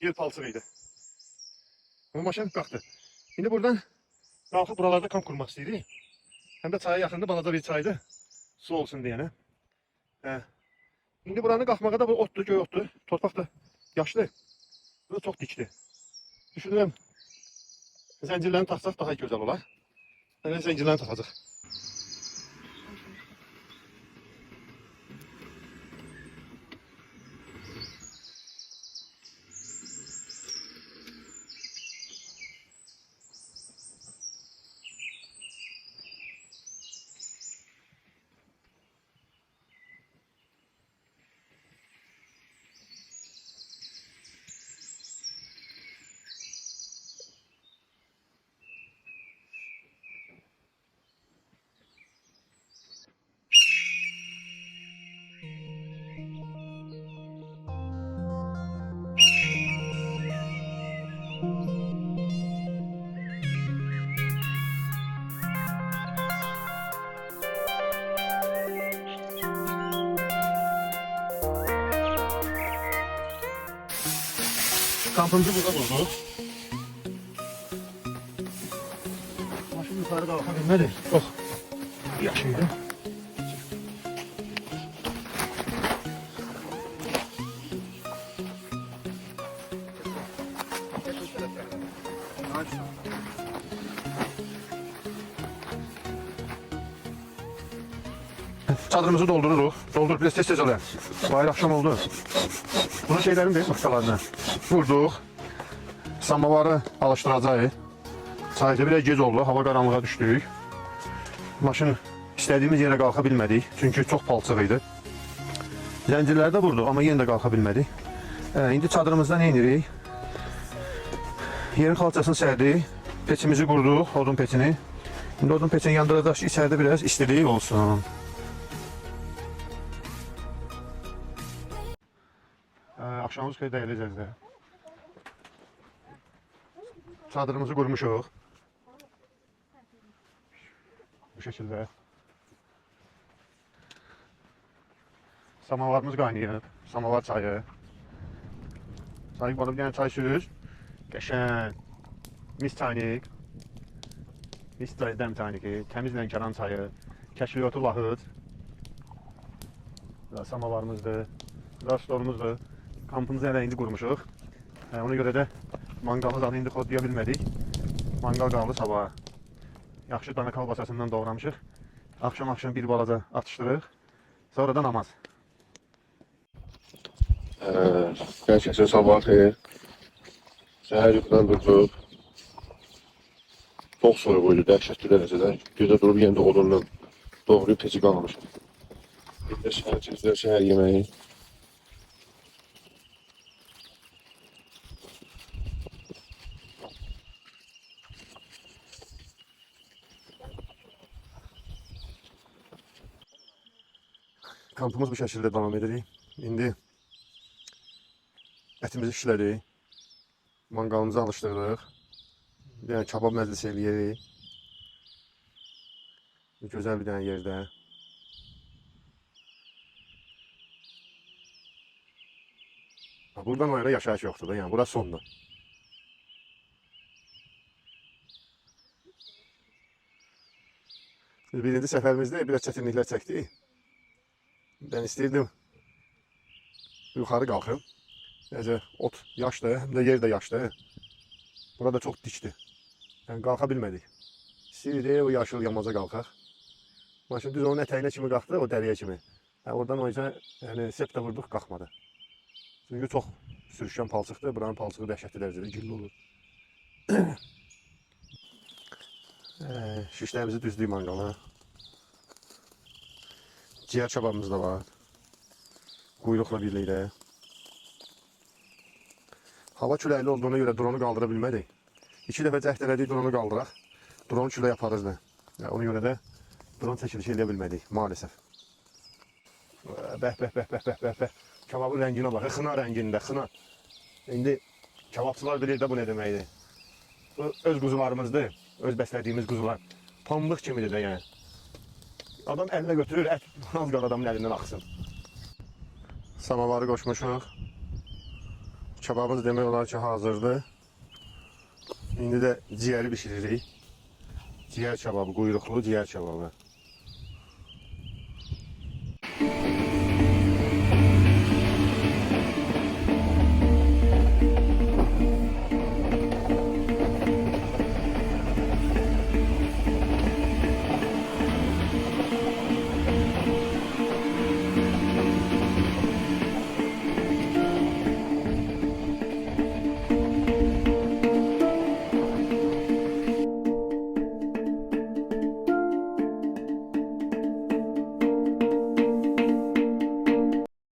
yer palçığıydı. Ama maşın qalxdı. İndi buradan qalxıb buralarda kamp qurmaq istəyirik. Həm də çaya yaxında balaca bir çaydı. Su olsun deyənə. Hə. İndi buranı qalxmağa da bu otdur, göy otdur. Torpaq da yaşlı. Bu da çox dikdir. Düşünürəm, zəncirlərini taxsaq daha gözəl olar. Hələ zəncirlərini taxacaq. Kampımızı burada bulduk. Maşın yukarı kalkabilmedi. Çok yaşıydı. Çadırımızı doldururuq. Doldurup biraz tez oluyor. Bayır akşam oldu. Bunun şeylerini de noktalarına vurduq. Samavarı alışdıracağıq. Çayda biraz gec oldu. Hava qaranlığa düşdük. Maşın istədiyimiz yerə qalxa bilmədik. Çünki çox palçıq idi. Zəncirləri də vurduq, amma yenə də qalxa bilmədik. İndi çadırımızda nə edirik? Yerin xalçasını sərdik. Peçimizi qurduq, odun peçini. İndi odun peçini yandıracaq ki, içəridə biraz istilik olsun. Akşamımız xeyir dəyərli izləyicilər. Çadırımızı qurmuşuq. Bu şəkildə. Samavarımız qaynayıb. Samavar çayı. Çayı qonub bir dənə çay süz. Qəşəng. Mis çaynik. Mis dəm çayniki. Təmiz Lənkəran çayı. Kəşfiyyatı lahıc. Samavarımızdır. Rastorumuzdur. Kampımızı hələ indi qurmuşuq. Ona görə də manqalı zaten indi kodlaya bilmədik. Manqal qaldı sabaha. Yaxşı dana kalbasasından doğramışıq. Akşam bir balaca atışdırıq. Sonra da namaz. Herkese sabah xeyir. Səhər yuxudan durduq. Çox soyuq idi, dəhşətli dərəcədə. Gözə durub yenə də odunla doğrayıb teci qalmışıq. Bir də səhər yeməyi. Kampımız bu şəkildə davam edirik. İndi ətimizi şişlədik. Manqalımızı alışdırdıq. Bir dənə kabab məclisi eləyirik. Gözəl bir dənə yerdə. Buradan o yana yaşayış yoxdur da, yəni burası sondur. Birinci səfərimizdə biraz çətinliklər çəkdik. Ben istəyirdim yuxarı qalxım. Necə ot yaşdır, həm də yer də yaşdır. Burada çox dikdir. Yəni qalxa bilmədik. İstəyirdik o yaşıl yamaca qalxaq. Maşın düz onun ətəyinə kimi qalxdı, o dəriyə kimi. Oradan o yüzden yəni sep də vurduq, qalxmadı. Çünki çox sürüşkən palçıqdır. Buranın palçığı dəhşətli dərəcədə gilli olur. Şişlərimizi düzdük manqala. Ciğer çabamız da var. Quyruqla birlikdə. Hava küləkli olduğuna görə dronu qaldıra bilmədik. 2 dəfə cəhd elədik dronu qaldıraq. Dronu külək aparırdı. Ona görə də dron çəkilişi eləyə bilmədik maalesef. Bəh. Kebabın rənginə bax. Xına rəngində, xına. İndi kebabçılar bilir də bu nə deməkdir. Bu öz quzularımızdır. Öz bəslədiyimiz quzular. Pambıq kimidir də yəni. Adam eline götürür, et az qal adamın elindən axsın. Samavarı qoşmuşuq. Kebabımız demək olar ki hazırdır. İndi də ciyəri bişiririk. Ciyər kebabı, quyruqlu ciyər kebabı.